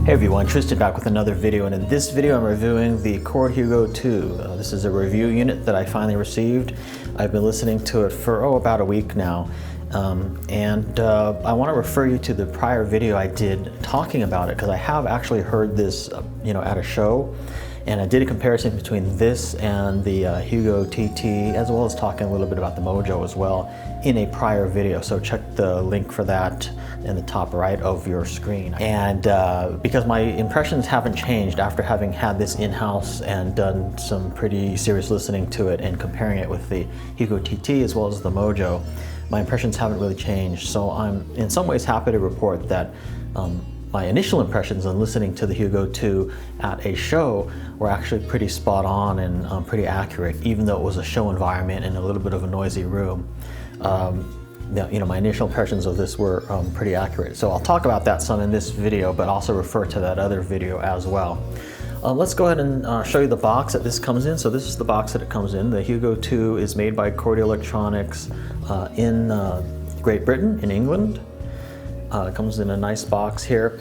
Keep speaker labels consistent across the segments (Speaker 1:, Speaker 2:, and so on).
Speaker 1: Hey everyone, Tristan back with another video, and in this video I'm reviewing the Chord Hugo 2. This is a review unit that I finally received. I've been listening to it for about a week now, and I want to refer you to the prior video I did talking about it, because I have actually heard this at a show, and I did a comparison between this and the Hugo TT, as well as talking a little bit about the Mojo as well in a prior video. So check the link for that in the top right of your screen. And because my impressions haven't changed after having had this in-house and done some pretty serious listening to it and comparing it with the Hugo TT as well as the Mojo, my impressions haven't really changed. So I'm in some ways happy to report that my initial impressions on listening to the Hugo 2 at a show were actually pretty spot on and pretty accurate, even though it was a show environment and a little bit of a noisy room. My initial impressions of this were pretty accurate. So I'll talk about that some in this video, but also refer to that other video as well. Let's go ahead and show you the box that this comes in. So this is the box that it comes in. The Hugo 2 is made by Chord Electronics in Great Britain, in England. It comes in a nice box here.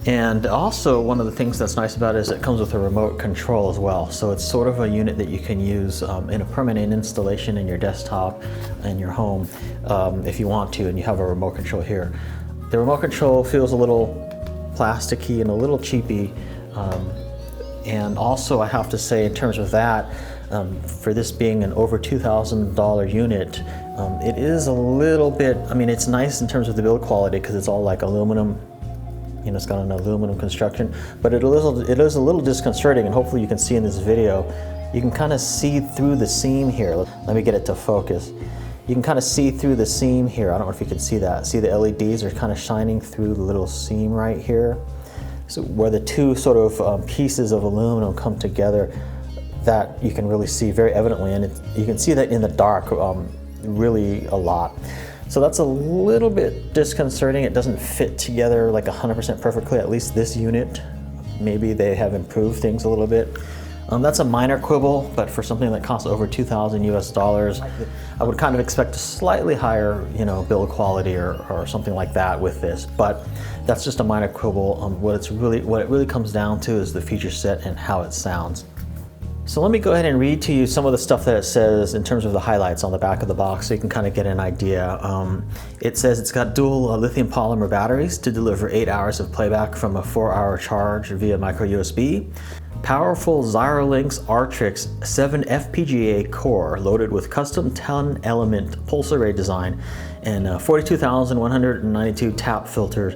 Speaker 1: And also one of the things that's nice about it is it comes with a remote control as well. So it's sort of a unit that you can use in a permanent installation in your desktop in your home if you want to, and you have a remote control here. The remote control feels a little plasticky and a little cheapy. And also I have to say, in terms of that, for this being an over $2,000 unit, it is a little bit, it's nice in terms of the build quality because it's all like aluminum. It's got an aluminum construction, but it is a little disconcerting, and hopefully you can see in this video, you can kind of see through the seam here. Let me get it to focus. You can kind of see through the seam here. I don't know if you can see that. See the LEDs are kind of shining through the little seam right here. So where the two sort of pieces of aluminum come together, that you can really see very evidently, and you can see that in the dark really a lot. So that's a little bit disconcerting. It doesn't fit together like 100% perfectly, at least this unit. Maybe they have improved things a little bit. That's a minor quibble, but for something that costs over $2,000 US, I would kind of expect a slightly higher, build quality or something like that with this. But that's just a minor quibble. What it really comes down to is the feature set and how it sounds. So let me go ahead and read to you some of the stuff that it says in terms of the highlights on the back of the box, so you can kind of get an idea. It says it's got dual lithium polymer batteries to deliver 8 hours of playback from a 4-hour charge via micro USB. Powerful Xilinx Artrix 7 FPGA core loaded with custom 10-element pulse array design and 42,192 tap filters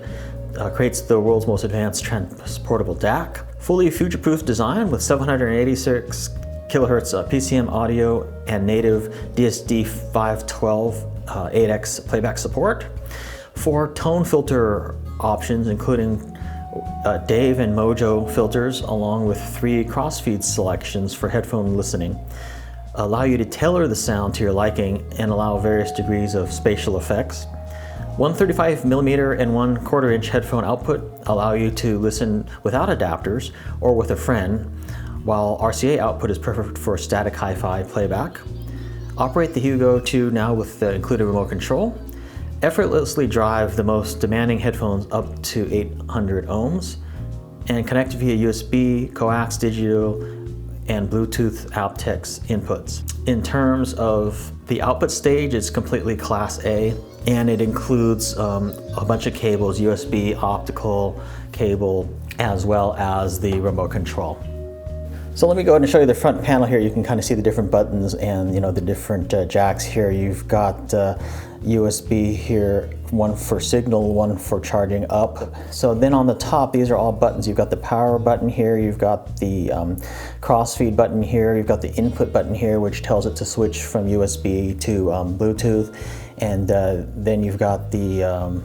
Speaker 1: creates the world's most advanced transportable DAC. Fully future-proof design with 786 kilohertz PCM audio and native DSD 512 8x playback support. 4 tone filter options, including Dave and Mojo filters, along with 3 crossfeed selections for headphone listening. Allow you to tailor the sound to your liking and allow various degrees of spatial effects. 135mm and 1/4 inch headphone output allow you to listen without adapters or with a friend, while RCA output is perfect for static hi-fi playback. Operate the Hugo 2 now with the included remote control. Effortlessly drive the most demanding headphones up to 800 ohms and connect via USB, coax, digital, and Bluetooth aptX inputs. In terms of the output stage, it's completely Class A, and it includes a bunch of cables, USB, optical cable, as well as the remote control. So let me go ahead and show you the front panel here. You can kind of see the different buttons and the different jacks here. You've got USB here, one for signal, one for charging up. So then on the top, these are all buttons. You've got the power button here, you've got the crossfeed button here, you've got the input button here, which tells it to switch from USB to Bluetooth, and then you've got the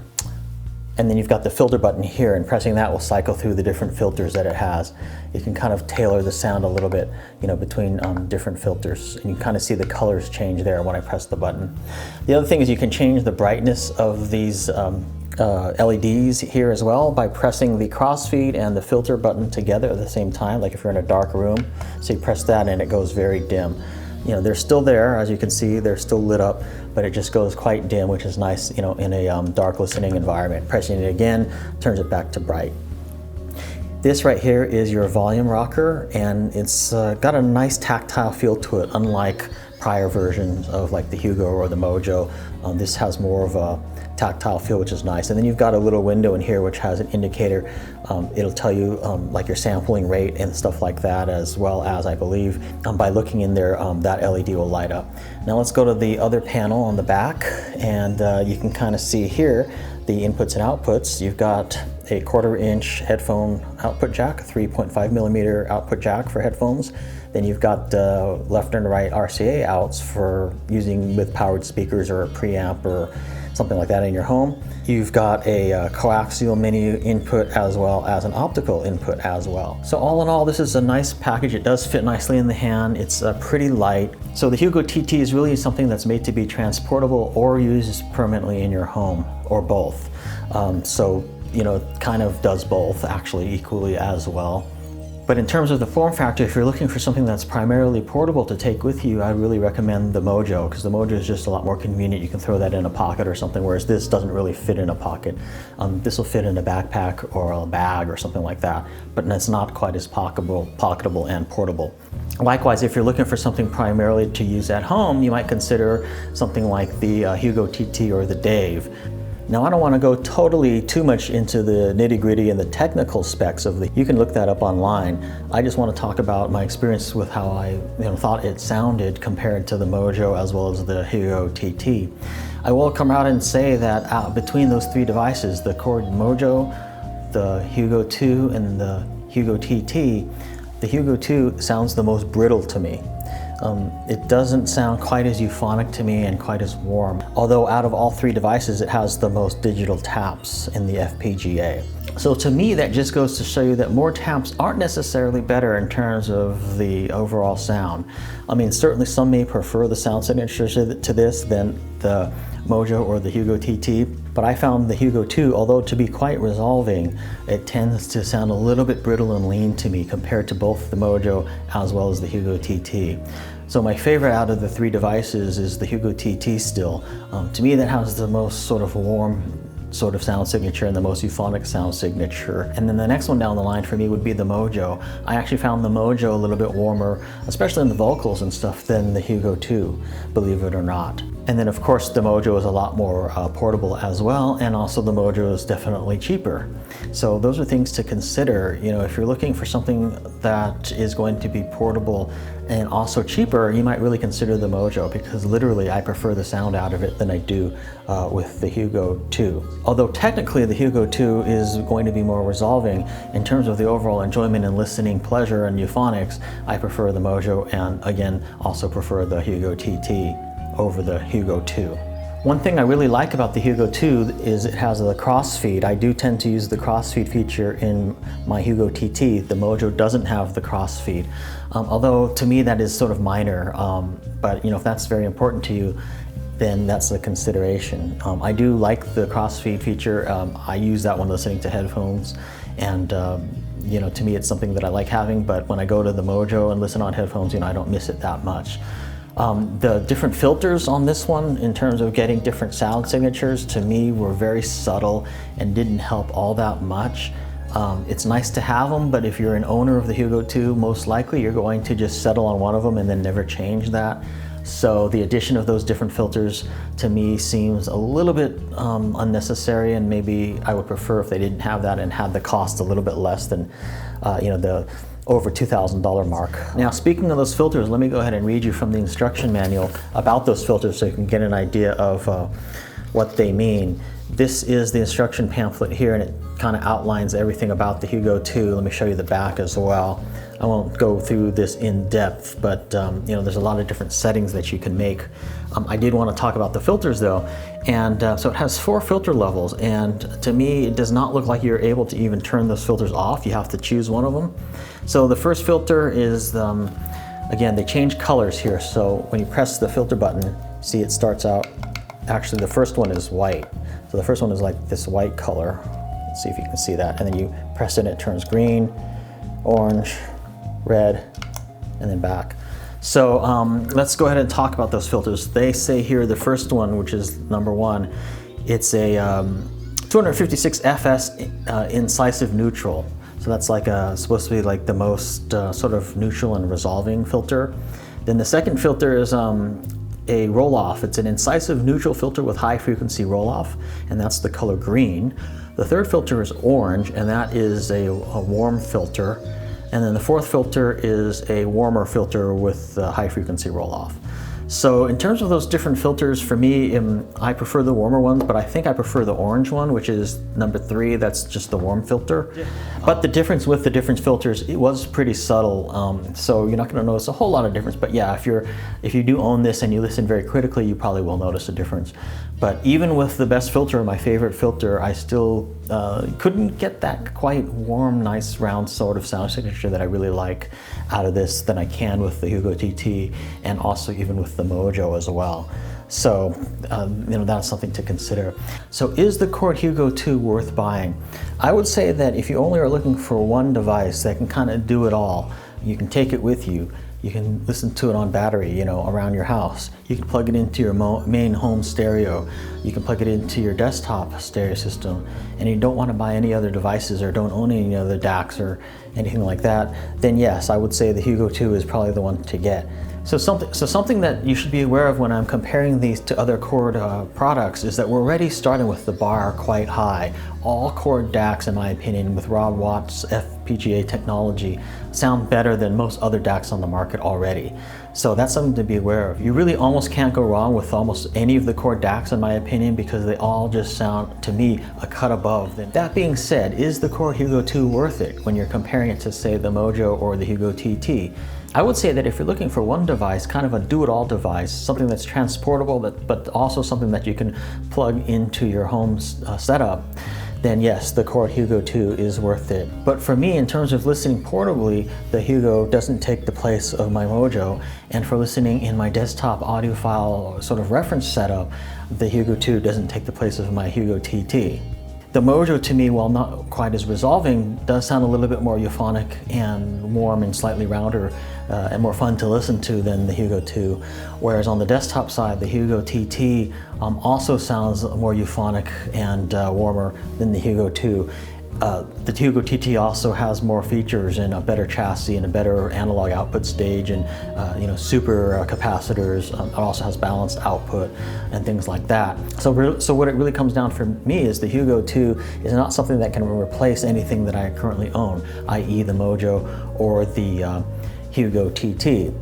Speaker 1: filter button here, and pressing that will cycle through the different filters that it has. You can kind of tailor the sound a little bit, between different filters, and you kind of see the colors change there when I press the button. The other thing is you can change the brightness of these LEDs here as well by pressing the crossfeed and the filter button together at the same time, like if you're in a dark room. So you press that and it goes very dim. They're still there, as you can see, they're still lit up, but it just goes quite dim, which is nice, in a dark listening environment. Pressing it again turns it back to bright. This right here is your volume rocker, and it's got a nice tactile feel to it, unlike prior versions of like the Hugo or the Mojo. This has more of a tactile feel, which is nice. And then you've got a little window in here which has an indicator. It'll tell you like your sampling rate and stuff like that, as well as, I believe, by looking in there, that LED will light up. Now let's go to the other panel on the back, and you can kind of see here the inputs and outputs. You've got a 1/4 inch headphone output jack, 3.5 millimeter output jack for headphones. Then you've got left and right RCA outs for using with powered speakers or a preamp or something like that in your home. You've got a coaxial mini input as well as an optical input as well. So all in all, this is a nice package. It does fit nicely in the hand. It's pretty light. So the Hugo TT is really something that's made to be transportable or used permanently in your home, or both. So, you know, it kind of does both actually equally as well. But in terms of the form factor, if you're looking for something that's primarily portable to take with you, I really recommend the Mojo, because the Mojo is just a lot more convenient. You can throw that in a pocket or something, whereas this doesn't really fit in a pocket. This will fit in a backpack or a bag or something like that, but it's not quite as pocketable and portable. Likewise, if you're looking for something primarily to use at home, you might consider something like the Hugo TT or the Dave. Now, I don't want to go too much into the nitty-gritty and the technical specs of the, you can look that up online. I just want to talk about my experience with how I thought it sounded compared to the Mojo as well as the Hugo TT. I will come out and say that between those three devices, the Chord Mojo, the Hugo 2, and the Hugo TT, the Hugo 2 sounds the most brittle to me. It doesn't sound quite as euphonic to me and quite as warm. Although out of all three devices, it has the most digital taps in the FPGA. So to me, that just goes to show you that more taps aren't necessarily better in terms of the overall sound. I mean, certainly some may prefer the sound signature to this than the Mojo or the Hugo TT, but I found the Hugo 2, although to be quite resolving, it tends to sound a little bit brittle and lean to me compared to both the Mojo as well as the Hugo TT. So my favorite out of the three devices is the Hugo TT still. To me, that has the most sort of warm sort of sound signature and the most euphonic sound signature. And then the next one down the line for me would be the Mojo. I actually found the Mojo a little bit warmer, especially in the vocals and stuff, than the Hugo 2, believe it or not. And then of course the Mojo is a lot more portable as well, and also the Mojo is definitely cheaper. So those are things to consider. You know, if you're looking for something that is going to be portable and also cheaper, you might really consider the Mojo, because literally I prefer the sound out of it than I do with the Hugo 2. Although technically the Hugo 2 is going to be more resolving in terms of the overall enjoyment and listening pleasure and euphonics, I prefer the Mojo, and again also prefer the Hugo TT over the Hugo 2. One thing I really like about the Hugo 2 is it has the crossfeed. I do tend to use the crossfeed feature in my Hugo TT. The Mojo doesn't have the crossfeed, although to me that is sort of minor, but you know, if that's very important to you, then that's a consideration. I do like the crossfeed feature. I use that when listening to headphones, and you know, to me it's something that I like having, but when I go to the Mojo and listen on headphones, you know, I don't miss it that much. The different filters on this one, in terms of getting different sound signatures, to me were very subtle and didn't help all that much. It's nice to have them, but if you're an owner of the Hugo 2, most likely you're going to just settle on one of them and then never change that. So the addition of those different filters to me seems a little bit unnecessary, and maybe I would prefer if they didn't have that and had the cost a little bit less than you know, the over $2,000 mark. Now, speaking of those filters, let me go ahead and read you from the instruction manual about those filters so you can get an idea of what they mean. This is the instruction pamphlet here, and it kind of outlines everything about the Hugo 2. Let me show you the back as well. I won't go through this in depth, but you know, there's a lot of different settings that you can make. I did want to talk about the filters though, and so it has 4 filter levels, and to me it does not look like you're able to even turn those filters off. You have to choose one of them. So the first filter is, again, they change colors here, so when you press the filter button, see it starts out, actually the first one is white. So the first one is like this white color. Let's see if you can see that, and then you press it and it turns green, orange, red, and then back. So let's go ahead and talk about those filters. They say here the first one, which is number 1, it's a 256 FS incisive neutral. So that's like supposed to be like the most sort of neutral and resolving filter. Then the second filter is a roll-off. It's an incisive neutral filter with high frequency roll-off, and that's the color green. The third filter is orange, and that is a warm filter. And then the fourth filter is a warmer filter with high frequency roll-off. So in terms of those different filters, for me, I prefer the warmer ones, but I think I prefer the orange one, which is number 3. That's just the warm filter. Yeah. But the difference with the different filters, it was pretty subtle. So you're not going to notice a whole lot of difference. But yeah, if you do own this and you listen very critically, you probably will notice a difference. But even with the best filter, my favorite filter, I still couldn't get that quite warm, nice, round sort of sound signature that I really like out of this than I can with the Hugo TT, and also even with the Mojo as well. So, that's something to consider. So is the Chord Hugo 2 worth buying? I would say that if you only are looking for one device that can kind of do it all, you can take it with you. You can listen to it on battery, around your house. You can plug it into your main home stereo. You can plug it into your desktop stereo system, and you don't want to buy any other devices or don't own any other DACs or anything like that, then yes, I would say the Hugo 2 is probably the one to get. So something that you should be aware of when I'm comparing these to other Chord products is that we're already starting with the bar quite high. All Chord DACs, in my opinion, with Rod Watt's FPGA technology, sound better than most other DACs on the market already. So that's something to be aware of. You really almost can't go wrong with almost any of the Chord DACs, in my opinion, because they all just sound, to me, a cut above them. That being said, is the Chord Hugo 2 worth it when you're comparing it to, say, the Mojo or the Hugo TT? I would say that if you're looking for one device, kind of a do-it-all device, something that's transportable, but also something that you can plug into your home setup, then yes, the Chord Hugo 2 is worth it. But for me, in terms of listening portably, the Hugo doesn't take the place of my Mojo, and for listening in my desktop audiophile sort of reference setup, the Hugo 2 doesn't take the place of my Hugo TT. The Mojo, to me, while not quite as resolving, does sound a little bit more euphonic and warm and slightly rounder and more fun to listen to than the Hugo 2. Whereas on the desktop side, the Hugo TT also sounds more euphonic and warmer than the Hugo 2. The Hugo TT also has more features and a better chassis and a better analog output stage and super capacitors. It also has balanced output and things like that. So what it really comes down for me is the Hugo 2 is not something that can replace anything that I currently own, i.e. the Mojo or the Hugo TT.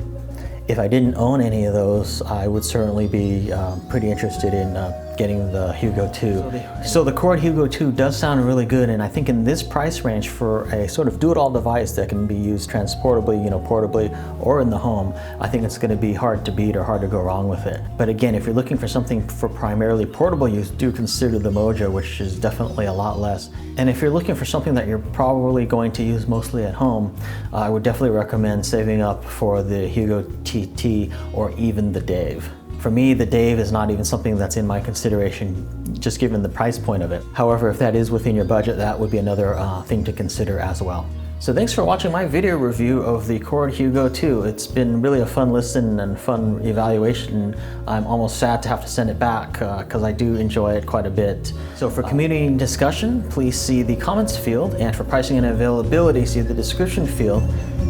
Speaker 1: If I didn't own any of those, I would certainly be pretty interested in getting the Hugo 2. So the Chord Hugo 2 does sound really good, and I think in this price range for a sort of do-it-all device that can be used transportably, portably, or in the home, I think it's going to be hard to beat or hard to go wrong with it. But again, if you're looking for something for primarily portable use, do consider the Mojo, which is definitely a lot less. And if you're looking for something that you're probably going to use mostly at home, I would definitely recommend saving up for the Hugo TT or even the Dave. For me, the Dave is not even something that's in my consideration, just given the price point of it. However, if that is within your budget, that would be another thing to consider as well. So thanks for watching my video review of the Chord Hugo 2. It's been really a fun listen and fun evaluation. I'm almost sad to have to send it back because I do enjoy it quite a bit. So for community discussion, please see the comments field, and for pricing and availability, see the description field,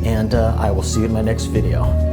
Speaker 1: and I will see you in my next video.